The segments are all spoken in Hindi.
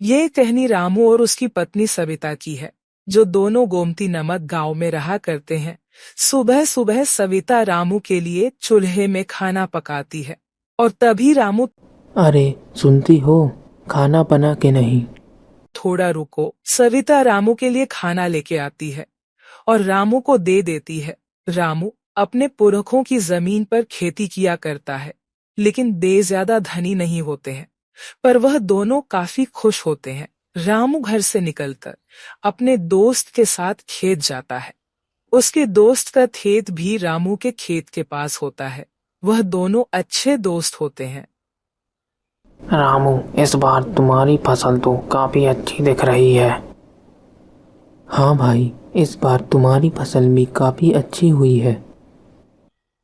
ये कहानी रामू और उसकी पत्नी सविता की है, जो दोनों गोमती नमक गांव में रहा करते हैं। सुबह सुबह सविता रामू के लिए चूल्हे में खाना पकाती है और तभी रामू, अरे सुनती हो, खाना बना के नहीं। थोड़ा रुको। सविता रामू के लिए खाना लेके आती है और रामू को दे देती है। रामू अपने पुरखों की जमीन पर खेती किया करता है, लेकिन दे ज्यादा धनी नहीं होते हैं, पर वह दोनों काफी खुश होते हैं। रामू घर से निकलकर अपने दोस्त के साथ खेत जाता है। उसके दोस्त का खेत भी रामू के खेत के पास होता है। वह दोनों अच्छे दोस्त होते हैं। रामू, इस बार तुम्हारी फसल तो काफी अच्छी दिख रही है। हाँ भाई, इस बार तुम्हारी फसल भी काफी अच्छी हुई है।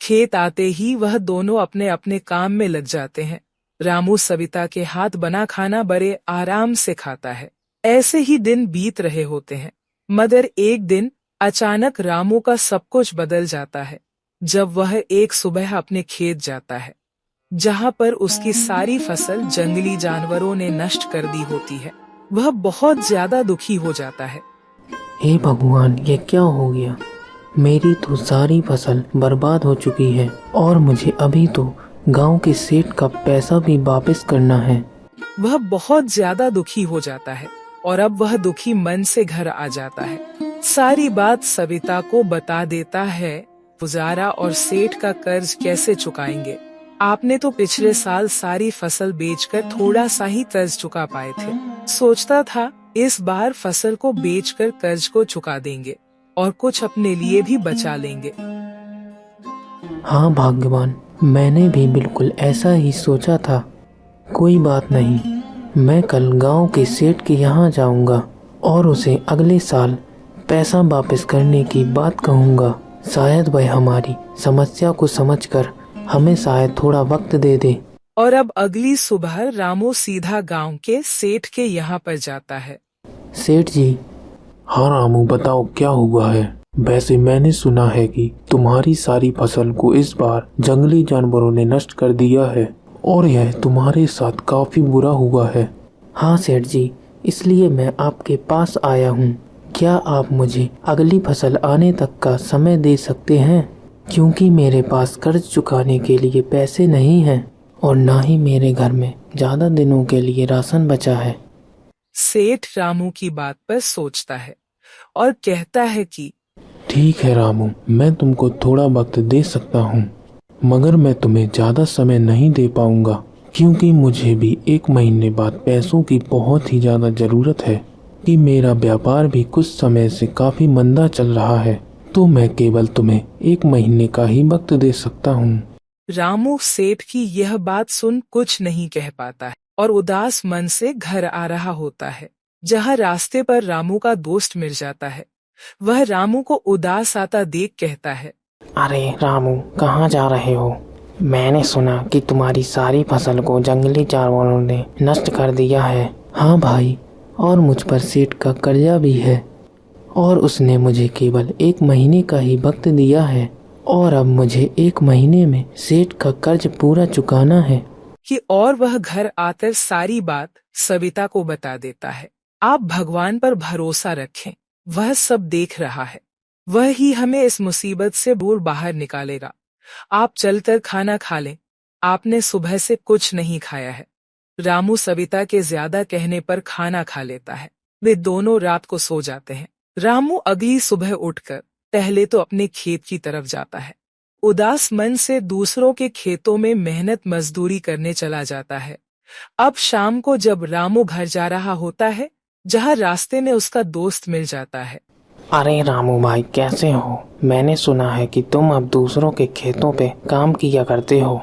खेत आते ही वह दोनों अपने अपने काम में लग जाते हैं। रामू सविता के हाथ बना खाना बड़े आराम से खाता है। ऐसे ही दिन बीत रहे होते हैं, मगर एक दिन अचानक रामू का सब कुछ बदल जाता है जब वह एक सुबह अपने खेत जाता है, जहां पर उसकी सारी फसल जंगली जानवरों ने नष्ट कर दी होती है। वह बहुत ज्यादा दुखी हो जाता है। हे भगवान, ये क्या हो गया? मेरी तो सारी फसल बर्बाद हो चुकी है और मुझे अभी तो गांव के सेठ का पैसा भी वापस करना है। वह बहुत ज्यादा दुखी हो जाता है और अब वह दुखी मन से घर आ जाता है। सारी बात सविता को बता देता है। गुजारा और सेठ का कर्ज कैसे चुकाएंगे? आपने तो पिछले साल सारी फसल बेचकर थोड़ा सा ही कर्ज चुका पाए थे। सोचता था इस बार फसल को बेचकर कर्ज को चुका देंगे और कुछ अपने लिए भी बचा लेंगे। हाँ भाग्यवान, मैंने भी बिल्कुल ऐसा ही सोचा था। कोई बात नहीं, मैं कल गांव के सेठ के यहाँ जाऊंगा और उसे अगले साल पैसा वापस करने की बात कहूंगा। शायद वह हमारी समस्या को समझकर हमें शायद थोड़ा वक्त दे दे। और अब अगली सुबह रामू सीधा गांव के सेठ के यहाँ पर जाता है। सेठ जी। हाँ रामू, बताओ क्या हुआ है? वैसे मैंने सुना है कि तुम्हारी सारी फसल को इस बार जंगली जानवरों ने नष्ट कर दिया है और यह तुम्हारे साथ काफी बुरा हुआ है। हाँ सेठ जी, इसलिए मैं आपके पास आया हूँ। क्या आप मुझे अगली फसल आने तक का समय दे सकते हैं? क्योंकि मेरे पास कर्ज चुकाने के लिए पैसे नहीं हैं और ना ही मेरे घर में ज्यादा दिनों के लिए राशन बचा है। सेठ रामू की बात पर सोचता है और कहता है कि ठीक है रामू, मैं तुमको थोड़ा वक्त दे सकता हूँ, मगर मैं तुम्हें ज्यादा समय नहीं दे पाऊंगा, क्योंकि मुझे भी 1 महीने बाद पैसों की बहुत ही ज्यादा जरूरत है कि मेरा व्यापार भी कुछ समय से काफी मंदा चल रहा है, तो मैं केवल तुम्हें 1 महीने का ही वक्त दे सकता हूँ। रामू सेठ की यह बात सुन कुछ नहीं कह पाता है और उदास मन से घर आ रहा होता है, जहाँ रास्ते पर रामू का दोस्त मिल जाता है। वह रामू को उदास आता देख कहता है, अरे रामू, कहाँ जा रहे हो? मैंने सुना कि तुम्हारी सारी फसल को जंगली जानवरों ने नष्ट कर दिया है। हाँ भाई, और मुझ पर सेठ का कर्जा भी है और उसने मुझे केवल 1 महीने का ही वक्त दिया है और अब मुझे 1 महीने में सेठ का कर्ज पूरा चुकाना है। कि और वह घर आकर सारी बात सविता को बता देता है। आप भगवान पर भरोसा रखें, वह सब देख रहा है। वह ही हमें इस मुसीबत से दूर बाहर निकालेगा। आप चलकर खाना खा लें, आपने सुबह से कुछ नहीं खाया है। रामू सविता के ज्यादा कहने पर खाना खा लेता है। वे दोनों रात को सो जाते हैं। रामू अगली सुबह उठकर पहले तो अपने खेत की तरफ जाता है। उदास मन से दूसरों के खेतों में मेहनत मजदूरी करने चला जाता है। अब शाम को जब रामू घर जा रहा होता है, जहाँ रास्ते में उसका दोस्त मिल जाता है। अरे रामू भाई, कैसे हो? मैंने सुना है कि तुम अब दूसरों के खेतों पे काम किया करते हो।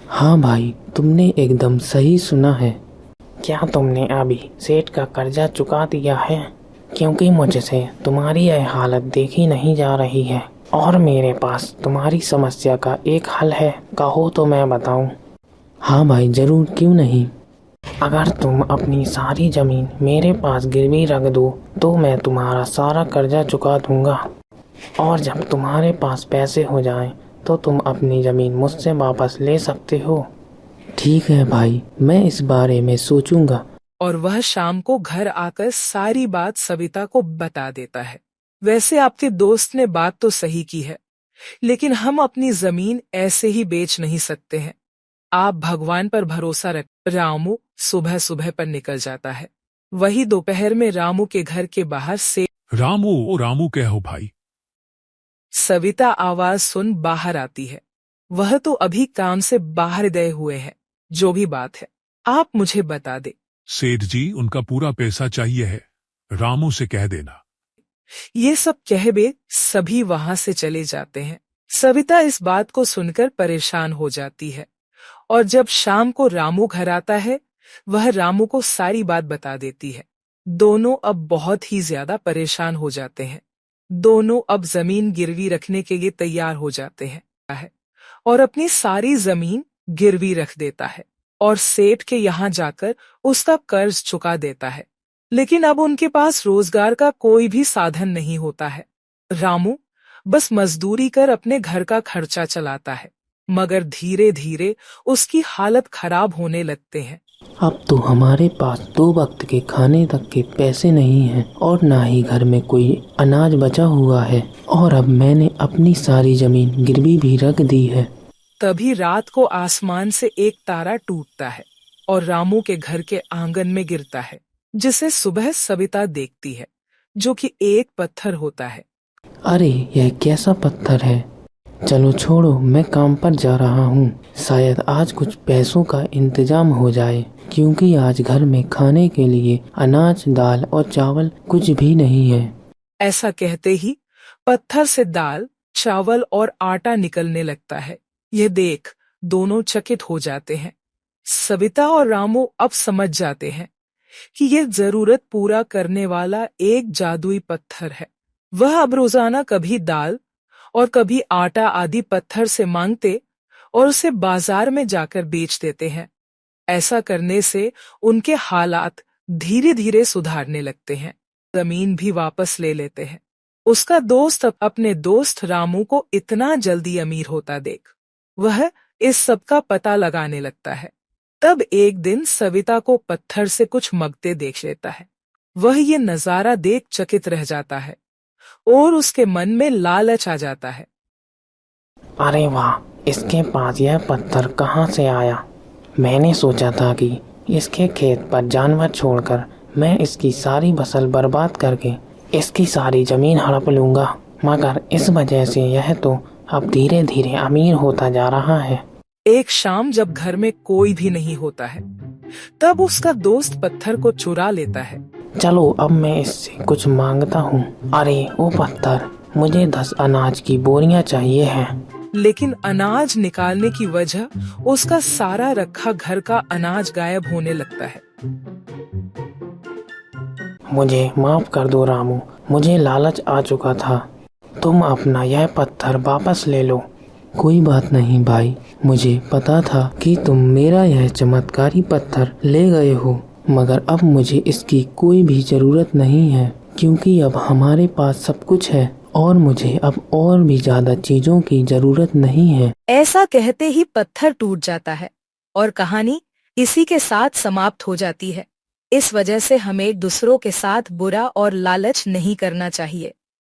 हाँ भाई, तुमने एकदम सही सुना है। क्या तुमने अभी सेठ का कर्जा चुका दिया है? क्योंकि मुझसे तुम्हारी यह हालत देखी नहीं जा रही है और मेरे पास तुम्हारी समस्या का एक हल है। कहो तो मैं बताऊं? हाँ भाई, जरूर, क्यों नहीं। अगर तुम अपनी सारी जमीन मेरे पास गिरवी रख दो तो मैं तुम्हारा सारा कर्जा चुका दूंगा और जब तुम्हारे पास पैसे हो जाएं तो तुम अपनी जमीन मुझसे वापस ले सकते हो। ठीक है भाई, मैं इस बारे में सोचूंगा। और वह शाम को घर आकर सारी बात सविता को बता देता है। वैसे आपके दोस्त ने बात तो सही की है, लेकिन हम अपनी जमीन ऐसे ही बेच नहीं सकते हैं। आप भगवान पर भरोसा रख। रामू सुबह सुबह पर निकल जाता है। वही दोपहर में रामू के घर के बाहर से रामू, ओ रामू कहो भाई। सविता आवाज सुन बाहर आती है। वह तो अभी काम से बाहर गए हुए हैं। जो भी बात है आप मुझे बता दे। सेठ जी, उनका पूरा पैसा चाहिए है, रामू से कह देना। ये सब कह बे सभी वहां से चले जाते हैं। सविता इस बात को सुनकर परेशान हो जाती है और जब शाम को रामू घर आता है, वह रामू को सारी बात बता देती है। दोनों अब बहुत ही ज्यादा परेशान हो जाते हैं। दोनों अब जमीन गिरवी रखने के लिए तैयार हो जाते हैं और अपनी सारी जमीन गिरवी रख देता है और सेठ के यहाँ जाकर उसका कर्ज चुका देता है। लेकिन अब उनके पास रोजगार का कोई भी साधन नहीं होता है। रामू बस मजदूरी कर अपने घर का खर्चा चलाता है, मगर धीरे धीरे उसकी हालत खराब होने लगते हैं। अब तो हमारे पास 2 वक्त के खाने तक के पैसे नहीं हैं और ना ही घर में कोई अनाज बचा हुआ है, और अब मैंने अपनी सारी जमीन गिरवी भी रख दी है। तभी रात को आसमान से एक तारा टूटता है और रामू के घर के आंगन में गिरता है, जिसे सुबह सविता देखती है, जो कि एक पत्थर होता है। अरे यह कैसा पत्थर है। चलो छोड़ो, मैं काम पर जा रहा हूँ। शायद आज कुछ पैसों का इंतजाम हो जाए, क्योंकि आज घर में खाने के लिए अनाज, दाल और चावल कुछ भी नहीं है। ऐसा कहते ही पत्थर से दाल, चावल और आटा निकलने लगता है। यह देख दोनों चकित हो जाते हैं। सविता और रामू अब समझ जाते हैं कि यह जरूरत पूरा करने वाला एक जादुई पत्थर है। वह अब रोजाना कभी दाल और कभी आटा आदि पत्थर से मांगते और उसे बाजार में जाकर बेच देते हैं। ऐसा करने से उनके हालात धीरे धीरे सुधारने लगते हैं। जमीन भी वापस ले लेते हैं। उसका दोस्त अपने दोस्त रामू को इतना जल्दी अमीर होता देख वह इस सब का पता लगाने लगता है। तब एक दिन सविता को पत्थर से कुछ मगते देख लेता है। वह ये नजारा देख चकित रह जाता है और उसके मन में लालच आ जाता है। अरे वाह, इसके पास यह पत्थर कहाँ से आया। मैंने सोचा था कि इसके खेत पर जानवर छोड़कर मैं इसकी सारी फसल बर्बाद करके इसकी सारी जमीन हड़प लूंगा, मगर इस वजह से यह तो अब धीरे धीरे अमीर होता जा रहा है। एक शाम जब घर में कोई भी नहीं होता है, तब उसका दोस्त पत्थर को चुरा लेता है। चलो अब मैं इससे कुछ मांगता हूँ। अरे ओ पत्थर, मुझे 10 अनाज की बोरियां चाहिए हैं। लेकिन अनाज निकालने की वजह उसका सारा रखा घर का अनाज गायब होने लगता है। मुझे माफ कर दो रामू, मुझे लालच आ चुका था। तुम अपना यह पत्थर वापस ले लो। कोई बात नहीं भाई, मुझे पता था कि तुम मेरा यह चमत्कारी पत्थर ले गए हो, मगर अब मुझे इसकी कोई भी जरूरत नहीं है, क्योंकि अब हमारे पास सब कुछ है और मुझे अब और भी ज्यादा चीजों की जरूरत नहीं है। ऐसा कहते ही पत्थर टूट जाता है और कहानी इसी के साथ समाप्त हो जाती है। इस वजह से हमें दूसरों के साथ बुरा और लालच नहीं करना चाहिए।